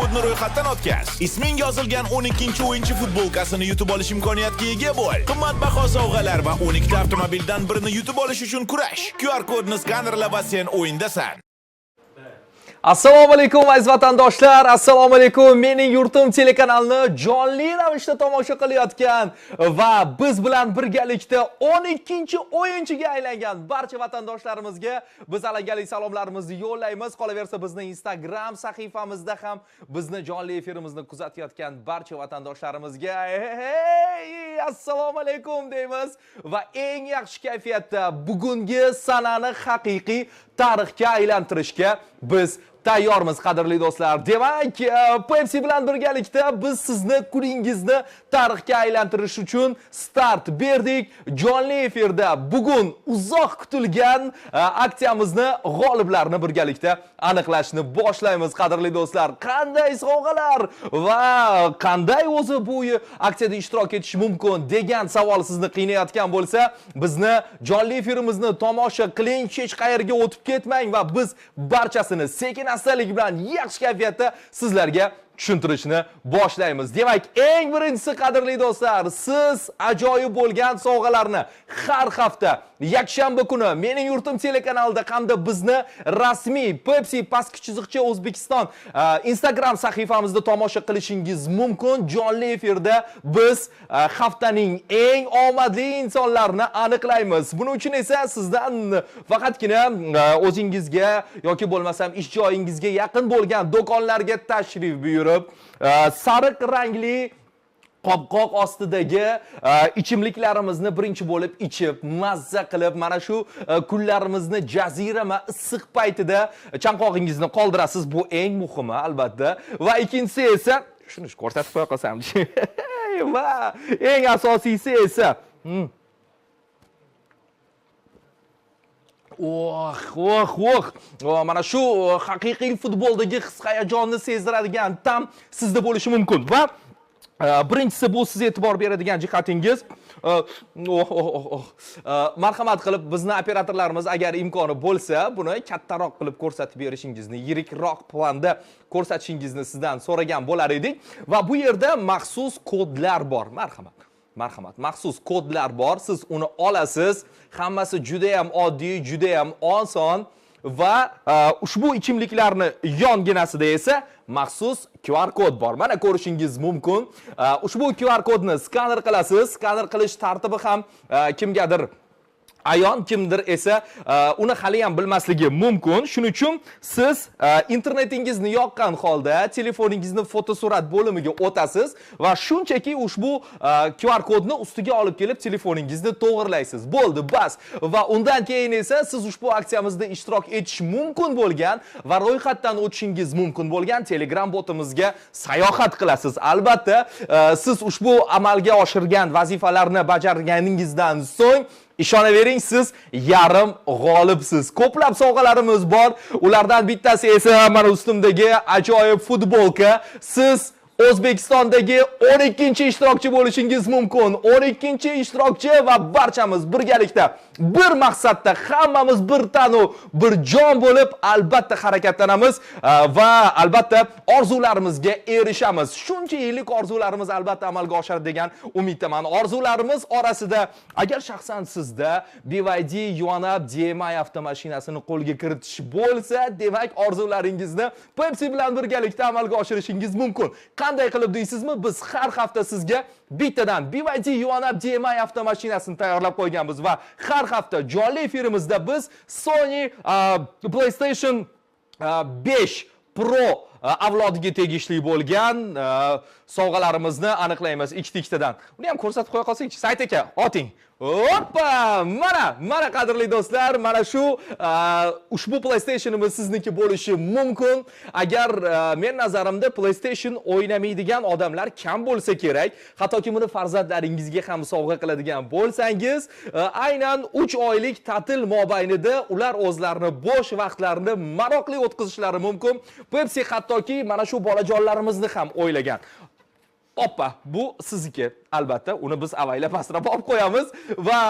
kodni ro'yxatdan o'tkaz. Isming yozilgan 12-o'yinchi futbolkasini yutib olish imkoniyatiga ega bo'l. Qimmatbaho sovg'alar va 12 ta avtomobildan birini yutib olish uchun kurash. QR kodni skanerla va sen o'yindasan. Assalomu alaykum aziz vatandoshlar, assalomu alaykum. Mening yurtim telekanalini jonli ravishda tomosha qilayotgan va biz bilan birgalikda 12-o'yinchiga aylangan barcha vatandoshlarimizga biz alangali salomlarimizni yo'llaymiz. Qolaversa bizning Instagram sahifamizda ham bizni jonli efirimizni kuzatayotgan barcha vatandoshlarimizga assalomu alaykum deymiz va eng yaxshi kayfiyatda bugungi sanani haqiqiy tarixga aylantirishga biz tayyormiz qadrli do'stlar. Demak, Pepsi bilan birgalikda biz sizni kuningizni tarixga aylantirish uchun start berdik. Jonli efirda bugun uzoq kutilgan aksiyamizni g'oliblarini birgalikda aniqlashni boshlaymiz qadrli do'stlar. Qanday sovg'alar va qanday o'zi bu aksiyada ishtirok etish mumkin degan savol sizni qiynayotgan bo'lsa, bizni jonli efirimizni tomosha qiling, hech qayerga o'tib ketmang va biz barchasini sekin astalik bilan yaxshi kayfiyatda sizlarga tushuntirishni boshlaymiz. Demak, eng birinchisi qadrli do'stlar, siz ajoyib bo'lgan sovg'alarni har hafta yakshanba kuni Mening yurtim telekanalida hamda bizni rasmiy Pepsi pastki chiziqcha O'zbekiston Instagram sahifamizda tomosha qilishingiz mumkin. Jonli efirda biz haftaning eng omadli insonlarini aniqlaymiz. Buning uchun esa sizdan faqatgina o'zingizga yoki bo'lmasam ish joyingizga yaqin bo'lgan do'konlarga tashrif buyurib, sariq rangli qopqoq ostidagi ichimliklarimizni birinchi bo'lib ichib, mazza qilib, mana shu kunlarimizni jazirama issiq paytida chanqog'ingizni qoldirasiz. Bu eng muhimi albatta. Va ikkinchisi esa shuni ko'rsatib qo'ya qolsam. Va eng asosiysi esa mana shu haqiqiy futboldagi his-hayajonni sezdiradigan tam sizda bo'lishi mumkin. Va birinchisi bu siz e'tibor beradigan jihatingiz, marhamat qilib bizni operatorlarimiz agar imkoni bo'lsa, buni kattaroq qilib ko'rsatib berishingizni, yirikroq planda ko'rsatishingizni sizdan so'ragan bo'lar edik. Va bu yerda maxsus kodlar bor. Marhamat, maxsus kodlar bor. Siz uni olasiz. Hammasi juda ham oddiy, juda ham oson va ushbu ichimliklarni yonginasida esa maxsus QR kod bor. Mana ko'rishingiz mumkin. Ushbu QR kodni skaner qilasiz. Skaner qilish tartibi ham kimgadir ayon, kimdir esa uni hali ham bilmasligi mumkin. Shuning uchun siz internetingizni yoqqan holda telefoningizni fotosurat bo'limiga o'tasiz va shunchaki ushbu QR kodni ustiga olib kelib telefoningizni to'g'irlaysiz. Bo'ldi, bas. Va undan keyin esa siz ushbu aksiyamizda ishtirok etish mumkin bo'lgan va ro'yxatdan o'tishingiz mumkin bo'lgan Telegram botimizga sayohat qilasiz. Albatta, siz ushbu amalga oshirgan vazifalarni bajarganingizdan so'ng ishonavering, siz yarim g'olibsiz. Ko'plab sovg'alarimiz bor. Ulardan bittasi esa mana ustimdagi ajoyib futbolka. Siz O'zbekistondagi 12-ishtirokchi bo'lishingiz mumkin. 12-ishtirokchi va barchamiz birgalikda bir maqsadda, hammamiz bir tanu, bir jon bo'lib albatta harakatlanamiz va albatta orzularimizga erishamiz. Shuncha yillik orzularimiz albatta amalga oshadi degan umiddaman. Orzularimiz orasida agar shaxsan sizda BYD Yuanab DMI avtomashinasini qo'lga kiritish bo'lsa, demak orzularingizni Pepsi bilan birgalikda amalga oshirishingiz mumkin. Qanday qilib deysizmi? Biz har hafta sizga bittadan BYD Yuanab DMI avtomashinasini tayyorlab qo'yganmiz va har hafta jonli efirimizda biz Sony PlayStation 5 Pro avlodiga tegishli bo'lgan sovg'alarimizni aniqlaymiz ikkitadan. Uni ham ko'rsatib qo'ya qolsak-chi, Sayt aka, oting. Hoppa! Mana qadrli do'stlar, mana shu ushbu PlayStationimiz sizniki bo'lishi mumkin. Agar men nazarimda PlayStation o'ynamaydigan odamlar kam bo'lsa kerak, hattoki buni farzandlaringizga ham sovg'a qiladigan bo'lsangiz, aynan 3 oylik ta'til mobaynida ular o'zlarini bo'sh vaqtlarini maroqli o'tkazishlari mumkin. Pepsi hattoki mana shu bolajonlarimizni ham o'ylagan. Oppa, bu sizniki. Albatta, uni biz avaylab pastroq olib qo'yamiz va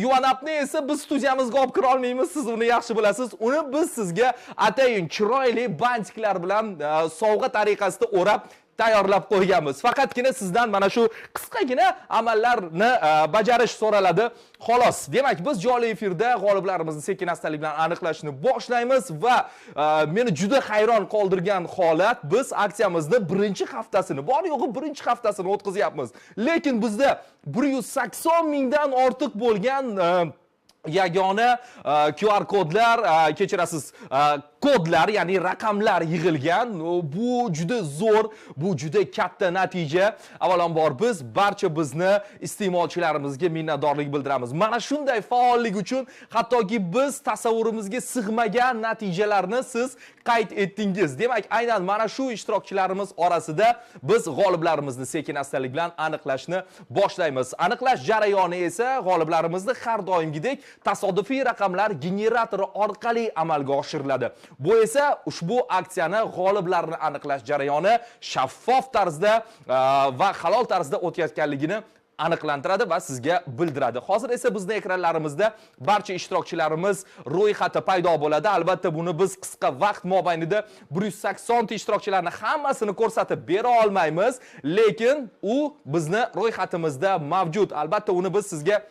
yuvanapni esa biz studiyamizga olib kira olmaymiz. Siz uni yaxshi bilasiz. Uni biz sizga atayin chiroyli bantiklar bilan sovg'a tariqasida o'rab tayyorlab qo'yganmiz. Faqatgina sizdan mana shu qisqagina amallarni bajarish so'raladi. Xolos. Demak, biz jonli efirda g'oliblarimizni sekin-astalik bilan aniqlashni boshlaymiz va meni juda hayron qoldirgan holat, biz aksiyamizni birinchi haftasini, bor yo'g'i birinchi haftasini o'tkazyapmiz. Lekin bizda 180 mingdan ortiq bo'lgan yagona QR kodlar, kechirasiz, kodlar, ya'ni raqamlar yig'ilgan. Bu juda zo'r, bu juda katta natija. Avvalambor biz barcha bizni iste'molchilarimizga minnatdorlik bildiramiz. Mana shunday faollik uchun hattoki biz tasavvurimizga sig'magan natijalarni siz qayd etdingiz. Demak, aynan mana shu ishtirokchilarimiz orasida biz g'oliblarimizni sekin-astalik bilan aniqlashni boshlaymiz. Aniqlash jarayoni esa g'oliblarimizni har doimgidek tasodifiy raqamlar generatori orqali amalga oshiriladi. Bu esa ushbu aksiyani g'oliblarini aniqlash jarayoni shaffof tarzda va halol tarzda o'tayotganligini aniqlantiradi va sizga bildiradi. Hozir esa bizning ekranlarimizda barcha ishtirokchilarimiz ro'yxati paydo bo'ladi. Albatta buni biz qisqa vaqt mobaynida 180 ta ishtirokchilarni hammasini ko'rsatib bera olmaymiz, lekin u bizni ro'yxatimizda mavjud. Albatta uni biz sizga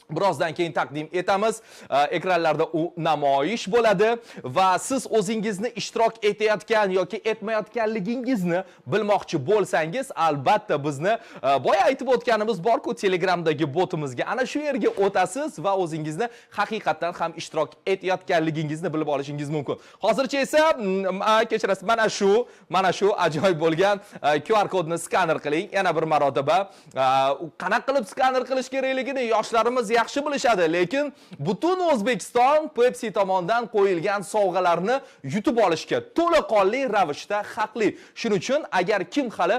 birozdan keyin taqdim etamiz. Ekranlarda u namoyish bo'ladi va siz o'zingizni ishtirok etayotgan yoki etmayotganligingizni bilmoqchi bo'lsangiz, albatta bizni boya aytib o'tganimiz bor-ku, Telegramdagi botimizga ana shu yerga o'tasiz va o'zingizni haqiqatan ham ishtirok etayotganligingizni bilib olishingiz mumkin. Hozircha esa kechirasiz, mana shu ajoyib bo'lgan QR kodni skaner qiling. Yana bir marotaba. Qanaqa qilib skaner qilish kerakligini yoshlarimiz yaxshi bilishadi, lekin butun O'zbekiston Pepsi tomonidan qo'yilgan sovg'alarni yutib olishga to'laqonli ravishda haqli. Shuning uchun agar kim hali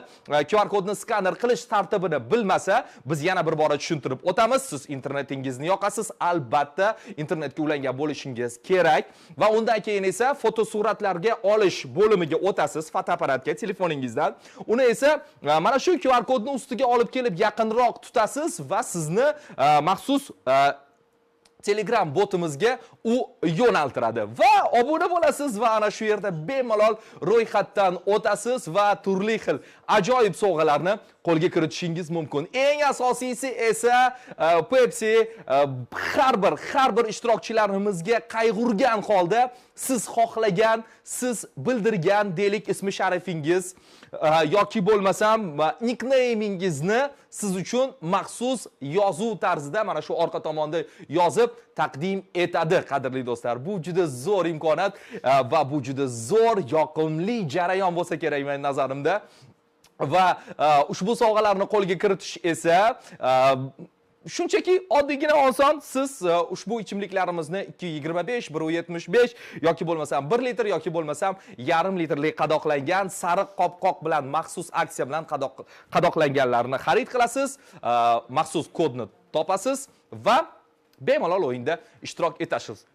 QR kodni skaner qilish tartibini bilmasa, biz yana bir bora tushuntirib o'tamiz. Siz internetingizni yoqasiz, albatta internetga ulangan bo'lishingiz kerak va undan keyin esa fotosuratlarga olish bo'limiga o'tasiz, fotoapparatga telefoningizdan. Uni esa mana shu QR kodni ustiga olib kelib yaqinroq tutasiz va sizni maxsus Telegram botimizga u yo'naltiradi va obuna bo'lasiz va ana shu yerda bemalol ro'yxatdan o'tasiz va turli xil ajoyib sovg'alarni qo'lga kiritishingiz mumkin. Eng asosiysi esa Pepsi har bir ishtirokchilarimizga qayg'urgan holda siz xohlagan, siz bildirgan deylik ismi sharifingiz yoki bo'lmasam nicknamingizni siz uchun maxsus yozuv tarzida mana shu orqa tomonda yozib taqdim etadi, qadrli do'stlar. Bu juda zo'r imkoniyat va bu juda zo'r yoqimli jarayon bo'lsa kerak men nazarimda. Va ushbu sovg'alarni qo'lga kiritish esa shunchaki oddiygina oson. Siz ushbu ichimliklarimizni 225, 175 yoki bo'lmasam 1 litr yoki bo'lmasam yarim litrlik qadoqlangan sariq qopqoq bilan maxsus aksiya bilan qadoqlanganlarni xarid qilasiz, maxsus kodni topasiz va bemalol o'yinda ishtirok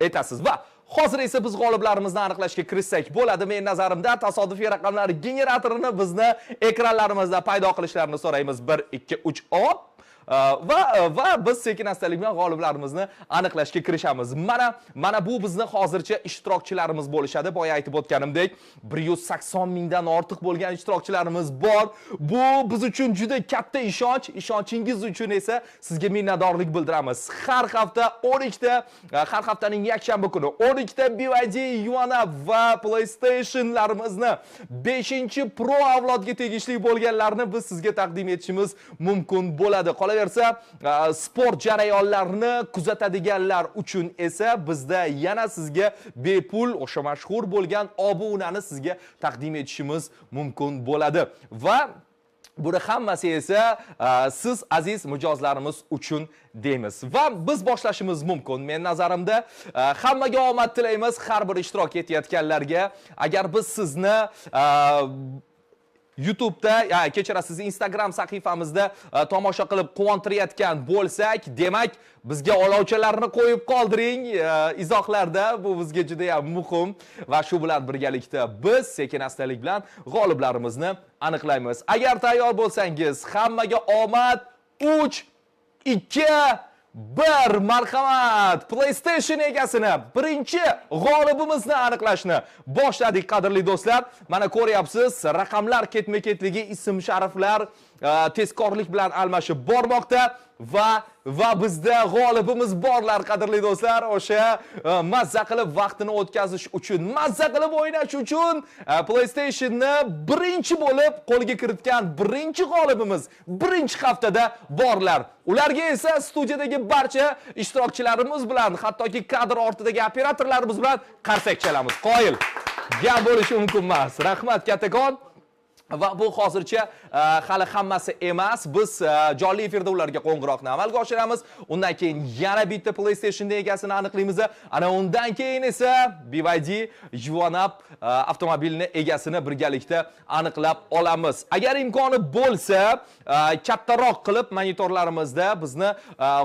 etasiz va hozir esa biz g'oliblarimizni aniqlashga kirishsak bo'ladi. Men nazarimda tasodifiy raqamlar generatorini bizni ekranlarimizda paydo qilishlarini so'raymiz. 1 2 3 hop. Va biz sekin-astalik bilan g'oliblarimizni aniqlashga kirishamiz. Mana bu bizni hozircha ishtirokchilarimiz bo'lishadi. Boya aytib o'tganimdek, 180 mingdan ortiq bo'lgan ishtirokchilarimiz bor. Bu biz uchun juda katta ishonch. Ishonchingiz uchun esa sizga minnatdorlik bildiramiz. Har hafta 12 ta, har haftaning yakshanba kuni 12 ta BYD Yuvanap va PlayStationlarimizni 5-Pro avlodga tegishli bo'lganlarni biz sizga taqdim etishimiz mumkin bo'ladi. Qolaversa, sport jarayonlarini kuzatadiganlar uchun esa bizda yana sizga bepul o'sha mashhur bo'lgan obunani sizga taqdim etishimiz mumkin bo'ladi. Va buni hammasi esa siz aziz mijozlarimiz uchun deymiz. Va biz boshlashimiz mumkin. Men nazarimda hammaga omad tilaymiz, har bir ishtirok etayotganlarga. Agar biz sizni YouTube'da, kechirasiz, Instagram sahifamizda tomosha qilib quvontirayotgan bo'lsak, demak, bizga olovchalarni qo'yib qoldiring izohlarda. Bu bizga juda ham muhim va shu bilan birgalikda biz sekin-astalik bilan g'oliblarimizni aniqlaymiz. Agar tayyor bo'lsangiz, hammaga omad. 3, 2, 1, marhamat. PlayStation egasini, birinchi g'olibimizni aniqlashni boshladik, qadrli do'stlar. Mana ko'ryapsiz, raqamlar ketma-ketligi, ism-shariflar tezkorlik bilan almashib bormoqda va bizda g'olibimiz borlar, qadrli do'stlar. O'sha mazza qilib vaqtini o'tkazish uchun, mazza qilib o'ynash uchun PlayStation'ni birinchi bo'lib qo'lga kiritgan birinchi g'olibimiz birinchi haftada borlar. Ularga esa studiyadagi barcha ishtirokchilarimiz bilan, hattoki kadr ortidagi operatorlarimiz bilan qarsak chalamiz. Qoyil. Gap bo'lishi mumkin emas. Rahmat kattakon. Va bu hozircha hali hammasi emas. Biz jonli efirda ularga qo'ng'iroqni amalga oshiramiz. Undan keyin yana bitta PlayStation egasini aniqlaymiz. Ana undan keyin esa BYD Yuanap avtomobilini egasini birgalikda aniqlab olamiz. Agar imkoni bo'lsa, kattaroq qilib monitorlarimizda bizni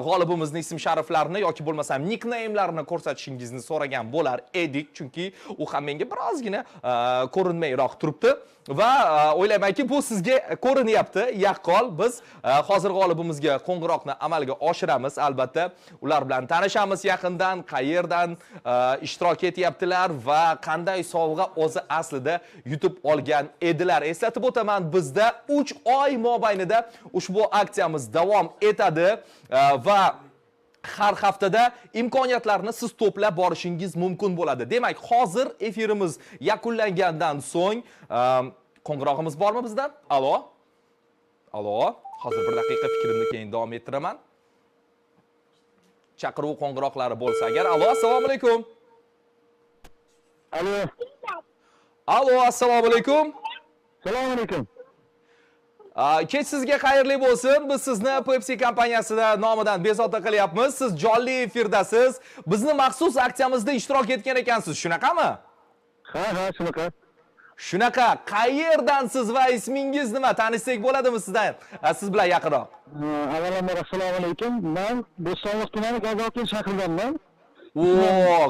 g'olibimizning ism-shariflarini yoki bo'lmasam nickname'larini ko'rsatishingizni so'ragan bo'lar edik, chunki u ham menga birozgina ko'rinmayroq turibdi. Va o'ylaymanki, bu sizga ko'rinyapti. Yaqqol biz hozir g'olibimizga qo'ng'iroqni amalga oshiramiz. Albatta, ular bilan tanishamiz yaqindan, qayerdan ishtirok etyaptilar va qanday sovg'a o'zi aslida yutib olgan edilar. Eslatib o'taman, bizda 3 oy mobaynida ushbu aksiyamiz davom etadi va har haftada imkoniyatlarni siz to'plab borishingiz mumkin bo'ladi. Demak, hozir efirimiz yakunlangandan so'ng qo'ng'irog'imiz bormi bizdan? Alo. Alo. Hozir bir daqiqa fikrimni keyin davom ettiraman. Chaqiruv qo'ng'iroqlari bo'lsa agar. Alo, assalomu alaykum. Alo. Alo, assalomu alaykum. Assalomu alaykum. Kech sizga xayrli bo'lsin. Biz sizni Pepsi kompaniyasida nomidan bezovta qilyapmiz. Siz jonli efirdasiz. Bizni maxsus aksiyamizda ishtirok etgan ekansiz. Shunaqami? Ha, shunaqa. Shunaqa. Qayerdansiz va ismingiz nima? Tanishsak bo'ladimi sizdan? Siz bilan yaqinroq. Avvalambor assalomu alaykum. Men Bo'stonliq tumani G'azalkent shahridanman.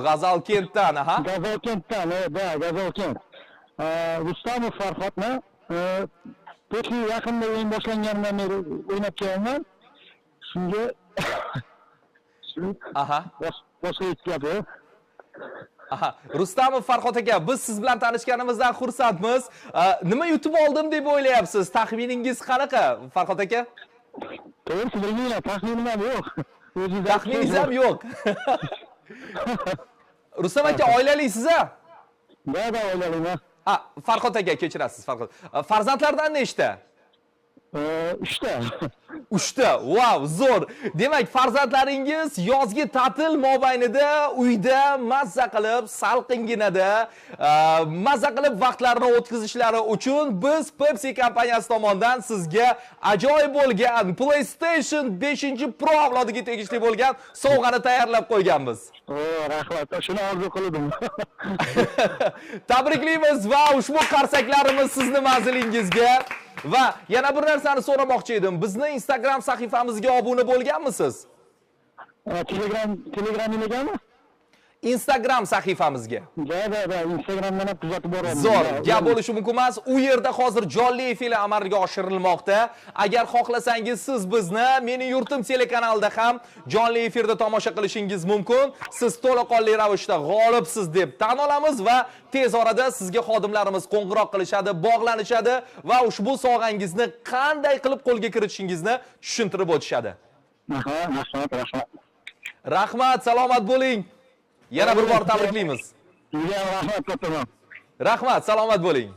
G'azalkentdan, aha. G'azalkentdan, G'azalkent. Rustamov Farhodni peki yaqinda o'yin boshlanganidan beri o'ynab kelaman. Shunga Aha. boshqa gapim. Aha, Rustamov Farhod aka, biz siz bilan tanishganimizdan xursandmiz. Nima yutib oldim deb o'ylayapsiz? Taxminingiz qanaqa, Farhod aka? To'g'ri, bilmayman, taxminim ham yo'q. Taxminingiz ham yo'q. Rustam aka, oilalisiz-a? Da, oilaliman. Farhod aka, kechirasiz, Farhod. Farzandlardan nechta? 3 ta. 3 ta. Wow, zo'r. Demak, farzandlaringiz yozgi ta'til mobaynida uyda mazza qilib, salqinginada mazza qilib vaqtlarini o'tkazishlari uchun biz Pepsi kompaniyasi tomonidan sizga ajoyib bo'lgan PlayStation 5 Pro avlodiga tegishli bo'lgan sovg'ani tayyorlab qo'yganmiz. Rahmat. Shuni orzu qildim. Tabriklaymiz va ushbu qarsaklarimiz sizni manzilingizga. Va yana bir narsani so'ramoqchi edim. Bizni Instagram sahifamizga obuna bo'lganmisiz? Telegram nimaganmi? Instagram sahifamizga. Da, Instagramdan ham kuzatib boraman. Zo'r, gap bo'lishi mumkin emas. U yerda hozir jonli efir amalga oshirilmoqda. Agar xohlasangiz siz bizni Meni yurtim telekanalida ham jonli efirda tomosha qilishingiz mumkin. Siz to'laqonli ravishda g'olibsiz deb tan olamiz va tez orada sizga xodimlarimiz qo'ng'iroq qilishadi, bog'lanishadi va ushbu sovg'angizni qanday qilib qo'lga kiritishingizni tushuntirib o'tishadi. Rahmat. Rahmat, salomat bo'ling. Yana bir bor tabriklaymiz. Rahmat kattaman. Rahmat, salomat bo'ling.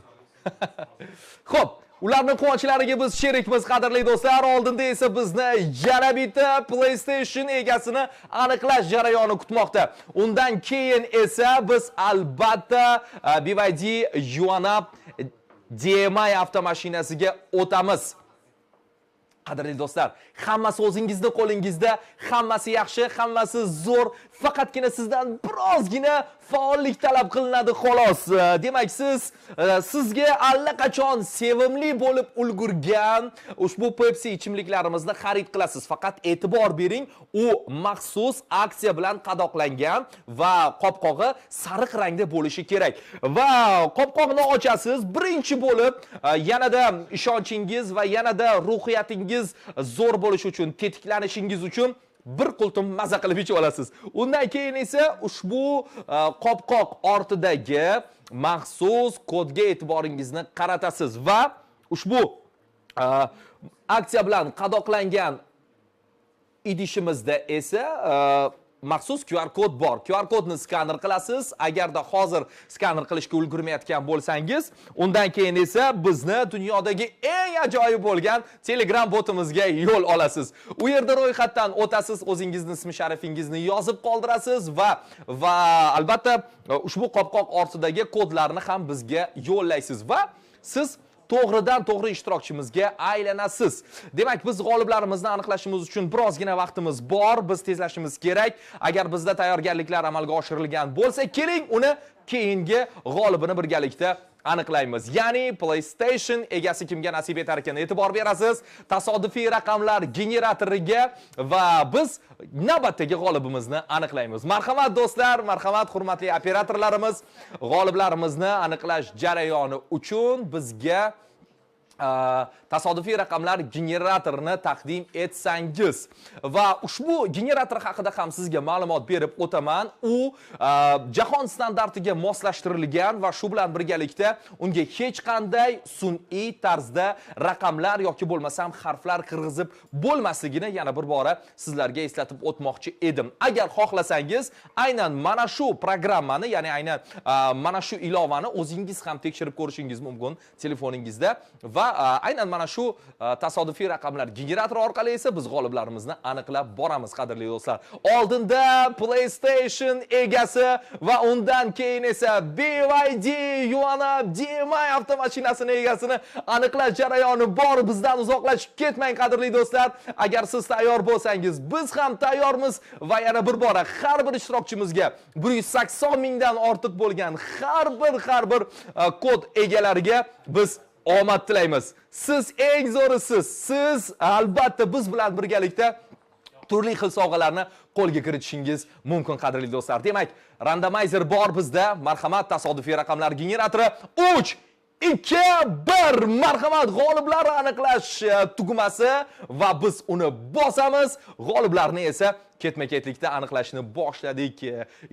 Xo'p, ularning quvonchlariga biz sherikmiz, qadrli do'stlar. Oldinda esa bizni yana bitta PlayStation egasini aniqlash jarayoni kutmoqda. Undan keyin esa biz albatta BYD Yuanap DMI avtomashinasiga o'tamiz. Qadrli do'stlar, hammasi o'zingizning qo'lingizda, hammasi yaxshi, hammasi zo'r, faqatgina sizdan birozgina faollik talab qilinadi xolos. Demak, sizga allaqachon sevimli bo'lib ulgurgan ushbu Pepsi ichimliklarimizni xarid qilasiz. Faqat e'tibor bering, u maxsus aksiya bilan qadoqlangan va qopqog'i sariq rangda bo'lishi kerak. Va qopqog'ni ochasiz, birinchi bo'lib yanada ishonchingiz va yanada ruhiyatingiz zo'r bo'lishi uchun, tetiklanishingiz uchun bir qultum maza qilib ichib olasiz. Undan keyin esa ushbu qopqoq ortidagi maxsus kodga e'tiboringizni qaratasiz va ushbu aksiya bilan qadoqlangan idishimizda esa maxsus QR kod bor. QR kodni skaner qilasiz. Agarda hozir skaner qilishga ulgurmayotgan bo'lsangiz, undan keyin esa bizni dunyodagi eng ajoyib bo'lgan Telegram botimizga yo'l olasiz. U yerda ro'yxatdan o'tasiz, o'zingizning ism-sharifingizni yozib qoldirasiz va albatta ushbu qopqoq ortidagi kodlarni ham bizga yo'llaysiz va siz to'g'ridan to'g'ri ishtirokchimizga aylanasiz. Demak, biz g'oliblarimizni aniqlashimiz uchun birozgina vaqtimiz bor. Biz tezlashimiz kerak. Agar bizda tayyorgarliklar amalga oshirilgan bo'lsa, keling uni keyingi g'olibini birgalikda aniqlaymiz. Ya'ni PlayStation egasi kimga nasib etar ekan e'tibor berasiz. Tasodifiy raqamlar generatoriga va biz navbatdagi g'olibimizni aniqlaymiz. Marhamat do'stlar, marhamat hurmatli operatorlarimiz, g'oliblarimizni aniqlash jarayoni uchun bizga tasodifiy raqamlar generatorini taqdim etsangiz va ushbu generator haqida ham sizga ma'lumot berib o'taman. U jahon standartiga moslashtirilgan va shu bilan birgalikda unga hech qanday sun'iy tarzda raqamlar yoki bo'lmasam harflar kirgizib bo'lmasligini yana bir bora sizlarga eslatib o'tmoqchi edim. Agar xohlasangiz, aynan mana shu programmani, ya'ni aynan mana shu ilovani o'zingiz ham tekshirib ko'rishingiz mumkin telefoningizda va aynan mana shu tasodifiy raqamlar generatori orqali esa biz g'oliblarimizni aniqlab boramiz, qadrli do'stlar. Oldinda PlayStation egasi va undan keyin esa BYD Yuana DMI avtomashinasini egasini aniqlash jarayoni bor. Bizdan uzoqlashib ketmang, qadrli do'stlar. Agar siz tayyor bo'lsangiz, biz ham tayyormiz va yana bir bora har bir ishtirokchimizga 180 mingdan ortiq bo'lgan har bir kod egalariga biz omad tilaymiz. Siz eng zo'risiz. Siz albatta biz bilan birgalikda turli xil sovg'alarni qo'lga kiritishingiz mumkin, qadrli do'stlar. Demak, randomizer bor bizda. Marhamat, tasodifiy raqamlar generatori 3 2 1 marhamat, g'oliblarni aniqlash tugmasi va biz uni bosamiz. G'oliblarni esa ketma-ketlikda aniqlashni boshladik.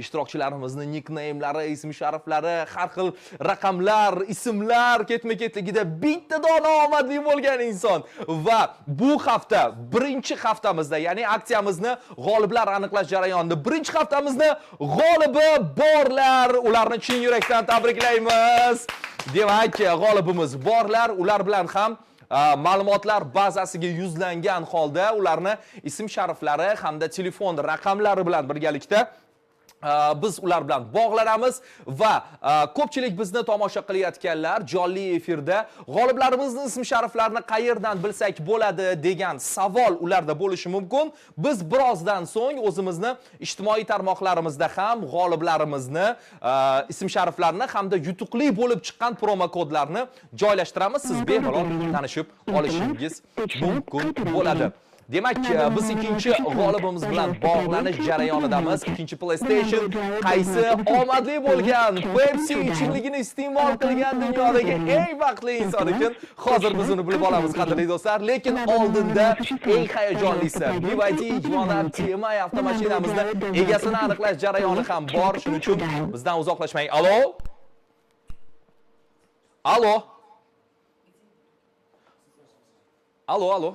Ishtirokchilarimizning nickname'lari, ism-shariflari, har xil raqamlar, ismlar ketma-ketligida bitta dona omadli bo'lgan inson va bu hafta birinchi haftamizda, ya'ni aksiyamizni g'oliblar aniqlash jarayonida birinchi haftamizni g'olibi borlar. Ularni chin yurakdan tabriklaymiz. Demak, g'olibimiz borlar. Ular bilan ham ma'lumotlar bazasiga yuzlangan holda ularni ism-shariflari hamda telefon raqamlari bilan birgalikda biz ular bilan bog'lanamiz va ko'pchilik bizni tomosha qilayotganlar jonli efirda g'oliblarimizning ism-shariflarini qayerdan bilsak bo'ladi degan savol ularda bo'lishi mumkin. Biz birozdan so'ng o'zimizni ijtimoiy tarmoqlarimizda ham g'oliblarimizni ism-shariflarini hamda yutuqli bo'lib chiqqan promo kodlarni joylashtiramiz. Siz bemalol tanishib olishingiz mumkin bo'ladi. Demak, biz ikkinchi g'olibimiz bilan bog'lanish jarayonidamiz. Ikkinchi PlayStation qaysi omadli bo'lgan Pepsi ichimligini iste'mol qilgan dunyodagi eng baxtli inson ekan? Hozir biz uni bilib olamiz, qadrli do'stlar. Lekin oldinda eng hayajonlisi BYD Yuana DMI avtomashinamizni egasini aniqlash jarayoni ham bor. Shuning uchun bizdan uzoqlashmang. Alo? Alo? Alo, alo.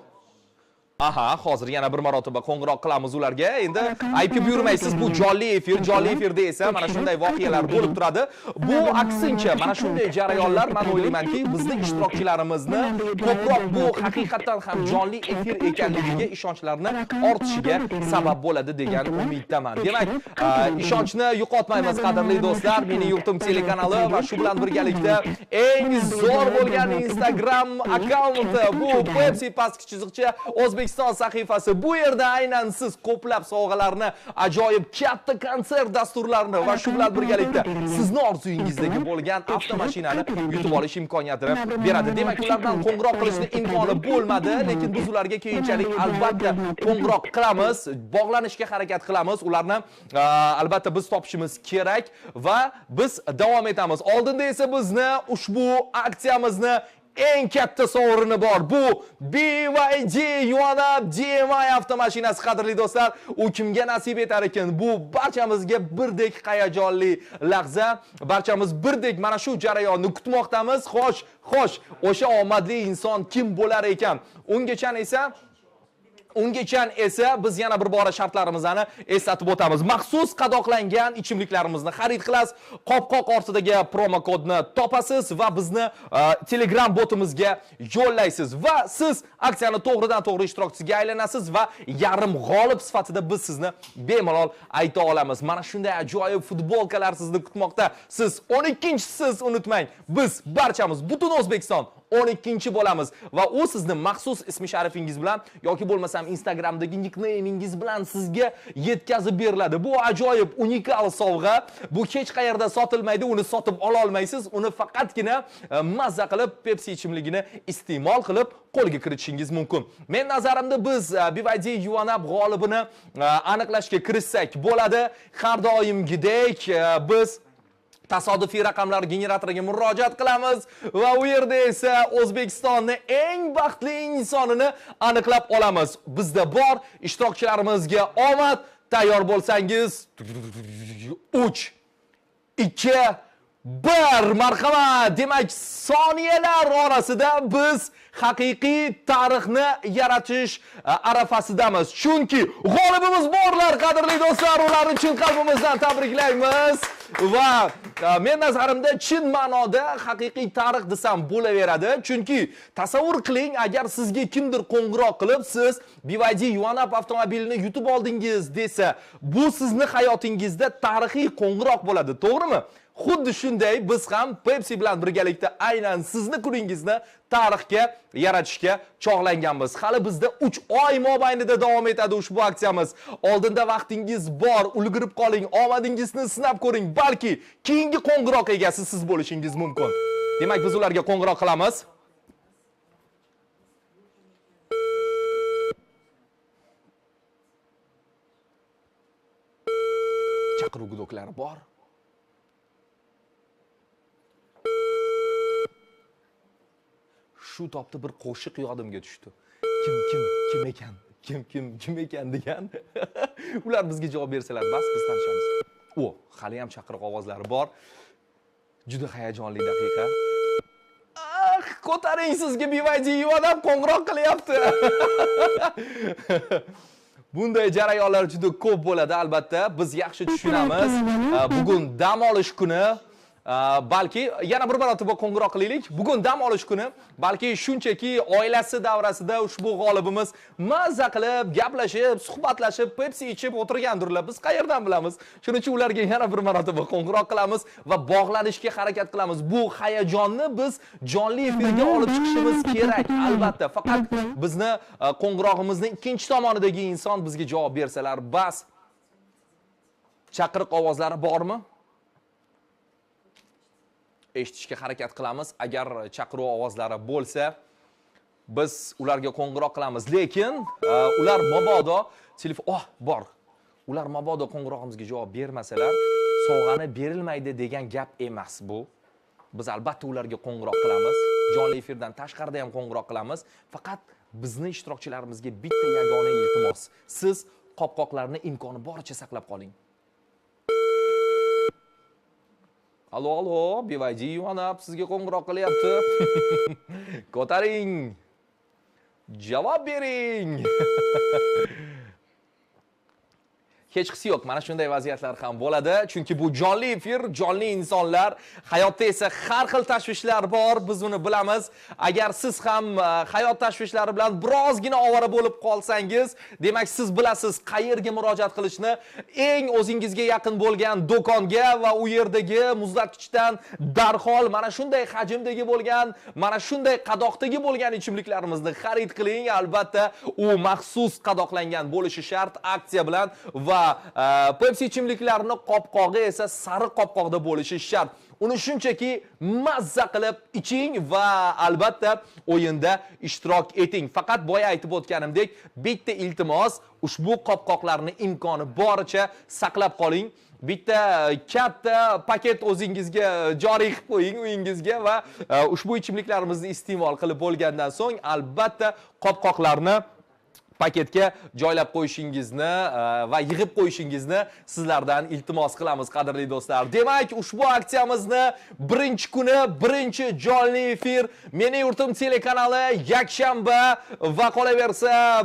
Aha, hozir yana bir marotaba qo'ng'iroq qilamiz ularga. Endi aybga buyurmaysiz, bu jonli efir. Jonli efirda esa mana shunday voqealar bo'lib turadi. Bu aksincha, mana shunday jarayonlar men o'ylaymanki, bizning ishtirokchilarimizni ko'proq bu haqiqatan ham jonli efir ekanligiga ishonchlarini ortishiga sabab bo'ladi degan umiddaman. Demak, ishonchni yo'qotmaymiz, qadrli do'stlar. Mening yurtim telekanali va shu bilan birgalikda eng zo'r bo'lgan Instagram akkaunti bu Pepsi pastki chiziqcha O'zbek O'zbekiston sahifasi. Bu yerda aynan siz ko'plab sovg'alarni, ajoyib katta konsert dasturlarini va shu bilan birgalikda sizni orzuyingizdagi bo'lgan avtomashinani yutib olish imkoniyatini beradi. Demak, ulardan qo'ng'iroq qilishni imkoni bo'lmadi, lekin biz ularga keyinchalik albatta qo'ng'iroq qilamiz, bog'lanishga harakat qilamiz. Ularni albatta biz topishimiz kerak va biz davom etamiz. Oldinda esa bizni ushbu aksiyamizni eng katta sovrini bor. Bu BYD Yuanab DMI avtomashinasi, qadrli do'stlar. U kimga nasib etar ekan? Bu barchamizga birdek hayajonli lahza. Barchamiz birdek mana shu jarayonni kutmoqdamiz. Xo'sh, o'sha omadli inson kim bo'lar ekan? Ungacha esa biz yana bir bora shartlarimizni eslatib o'tamiz. Maxsus qadoqlangan ichimliklarimizni xarid qilasiz. Qopqoq ortidagi promo kodni topasiz va bizni Telegram botimizga yo'llaysiz va siz aksiyani to'g'ridan-to'g'ri ishtirokchisiga aylanasiz va yarim g'olib sifatida biz sizni bemalol ayta olamiz. Mana shunday ajoyib futbolkalar sizni kutmoqda. Siz 12-siz, unutmang. Biz barchamiz butun O'zbekiston 12 bo'lamiz va u sizni maxsus ismi sharifingiz bilan yoki bo'lmasam Instagramdagi nicknamingiz bilan sizga yetkazib beriladi. Bu ajoyib, unikal sovg'a. Bu hech qayerda sotilmaydi, uni sotib ola olmaysiz. Uni faqatgina mazza qilib Pepsi ichimligini iste'mol qilib qo'lga kiritishingiz mumkin. Men nazarimda biz BYD Yuanab g'olibini aniqlashga kirishsak bo'ladi. Har doimgidek biz tasodifiy raqamlar generatoriga murojaat qilamiz va u yerda esa O'zbekistonning eng baxtli insonini aniqlab olamiz. Bizda bor ishtirokchilarimizga omad. Tayyor bo'lsangiz 3 2 1 marhamat. Demak, soniyalar orasida biz haqiqiy tarixni yaratish arafasidamiz. Chunki g'olibimiz borlar, qadrli do'stlar. Ular uchun qalbimizdan tabriklaymiz. Va men nazarimda chin ma'noda haqiqiy tarix desam bo'laveradi. Chunki tasavvur qiling, agar sizga kimdir qo'ng'iroq qilib, siz BYD Yuanab avtomobilini yutib oldingiz desa, bu sizni hayotingizda tarixiy qo'ng'iroq bo'ladi, to'g'rimi? Xuddi shunday biz ham Pepsi bilan birgalikda aynan sizni kuningizni tarixga yaratishga chog'langanmiz. Hali bizda 3 oy mobaynida davom etadi ushbu aksiyamiz. Oldinda vaqtingiz bor, ulgurib qoling, omadingizni sinab ko'ring. Balki keyingi qo'ng'iroq egasi siz bo'lishingiz mumkin. Demak, biz ularga qo'ng'iroq qilamiz. Chaqiruv gudoklari bor. Shu topda bir qo'shiq yodimga tushdi. Kim ekan degan. Ular bizga javob bersalar, bas biz tanishamiz. Hali ham chaqiriq ovozlari bor. Juda hayajonli daqiqa. Ko'taring, sizga BYD Yuanab qo'ng'iroq qilyapti. Bunday jarayonlar juda ko'p bo'ladi albatta. Biz yaxshi tushunamiz. Bugun dam olish kuni. Balki yana bir marotaba qo'ng'iroq qilaylik. Bugun dam olish kuni, balki shunchaki oilasi davrasida ushbu g'olibimiz mazza qilib, gaplashib, suhbatlashib, Pepsi ichib o'tirgandirlar. Biz qayerdan bilamiz? Shuning uchun ularga yana bir marotaba qo'ng'iroq qilamiz va bog'lanishga harakat qilamiz. Bu hayajonni biz jonli efirga olib chiqishimiz kerak, albatta. Faqat bizni qo'ng'irog'imizning ikkinchi tomonidagi inson bizga javob bersalar, bas. Chaqiriq ovozlari bormi? Eshitishga harakat qilamiz. Agar chaqiruv ovozlari bo'lsa, biz ularga qo'ng'iroq qilamiz. Lekin ular mabodo telefon bor. Ular mabodo qo'ng'irog'imizga javob bermasalar, sovg'ani berilmaydi degan gap emas bu. Biz albatta ularga qo'ng'iroq qilamiz. Jonli efirdan tashqarida ham qo'ng'iroq qilamiz. Faqat bizni ishtirokchilarimizga bitta yagona iltimos. Siz qopqoqlarni imkoni boricha saqlab qoling. Alo, BYD Yuanab sizga qo'ng'iroq qilyapti. Ko'taring. Javob bering. hechqisi yo'q. Mana shunday vaziyatlar ham bo'ladi, chunki bu jonli efir, jonli insonlar, hayotda esa har xil tashvishlar bor, biz uni bilamiz. Agar siz ham hayot tashvishlari bilan birozgina ovora bo'lib qolsangiz, demak siz bilasiz qayerga murojaat qilishni. Eng o'zingizga yaqin bo'lgan do'konga va u yerdagi muzlatgichdan darhol mana shunday hajmdagi bo'lgan, mana shunday qadoqdagi bo'lgan ichimliklarimizni xarid qiling. Albatta, u maxsus qadoqlangan bo'lishi shart aksiya bilan va Pepsi ichimliklarining qopqog'i esa sariq qopqoqda bo'lishi shart. Uni shunchaki mazza qilib iching va albatta o'yinda ishtirok eting. Faqat boya aytib o'tganimdek, bitta iltimos, ushbu qopqoqlarni imkoni boricha saqlab qoling. Bitta katta paket o'zingizga joriy qilib qo'ying uyingizga va ushbu ichimliklarimizni iste'mol qilib bo'lgandan so'ng albatta qopqoqlarni paketga joylab qo'yishingizni va yig'ib qo'yishingizni sizlardan iltimos qilamiz, qadrli do'stlar. Demak, ushbu aksiyamizni birinchi kuni, birinchi jonli efir Meni yurtim telekanali yakshanba va qolaversa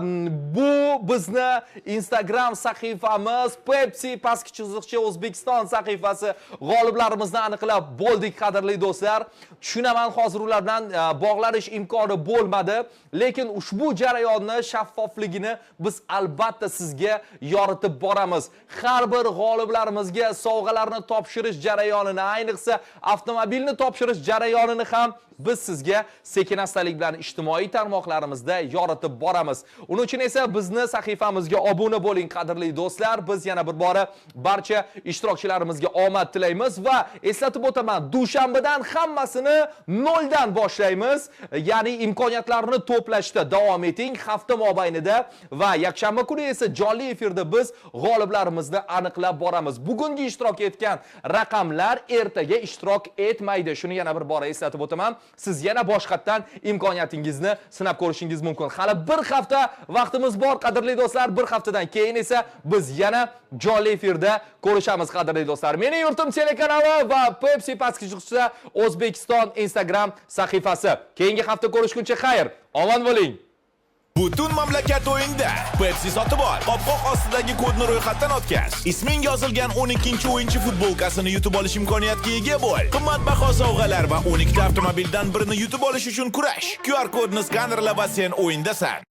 bu bizni Instagram sahifamiz Pepsi pastki chiziqcha O'zbekiston sahifasi g'oliblarimizni aniqlab bo'ldik, qadrli do'stlar. Tushunaman, hozir ular bilan bog'lanish imkoni bo'lmadi, lekin ushbu jarayonni shaffofligini biz albatta sizga yoritib boramiz. Har bir g'oliblarimizga sovg'alarni topshirish jarayonini, ayniqsa avtomobilni topshirish jarayonini ham biz sizga sekin-astalik bilan ijtimoiy tarmoqlarimizda yoritib boramiz. Uning uchun esa bizni sahifamizga obuna bo'ling, qadrli do'stlar. Biz yana bir bora barcha ishtirokchilarimizga omad tilaymiz va eslatib o'taman, dushanbadan hammasini noldan boshlaymiz. Ya'ni imkoniyatlarni to'plashda davom eting hafta mobaynida va yakshanba kuni esa jonli efirda biz g'oliblarimizni aniqlab boramiz. Bugungi ishtirok etgan raqamlar ertaga ishtirok etmaydi. Shuni yana bir bora eslatib o'taman. Siz yana boshqatdan imkoniyatingizni sinab ko'rishingiz mumkin. Hali bir hafta vaqtimiz bor, qadrli do'stlar. Bir haftadan keyin esa biz yana jonli efirda ko'rishamiz, qadrli do'stlar. Meni yurtim telekanali va Pepsi pastki chiziqcha O'zbekiston Instagram sahifasi. Keyingi hafta ko'rishguncha xayr, omon bo'ling. Butun mamlakat o'yinda Pepsi sotib ol. Qopqoq ostidagi kodni ro'yxatdan o'tkaz. Isming yozilgan 12-o'yinchi futbolkasini yutib olish imkoniyatiga ega bo'l. Qimmatbaho sovg'alar va 12 ta avtomobildan birini yutib olish uchun kurash. QR kodni skanerla va sen o'yindasan.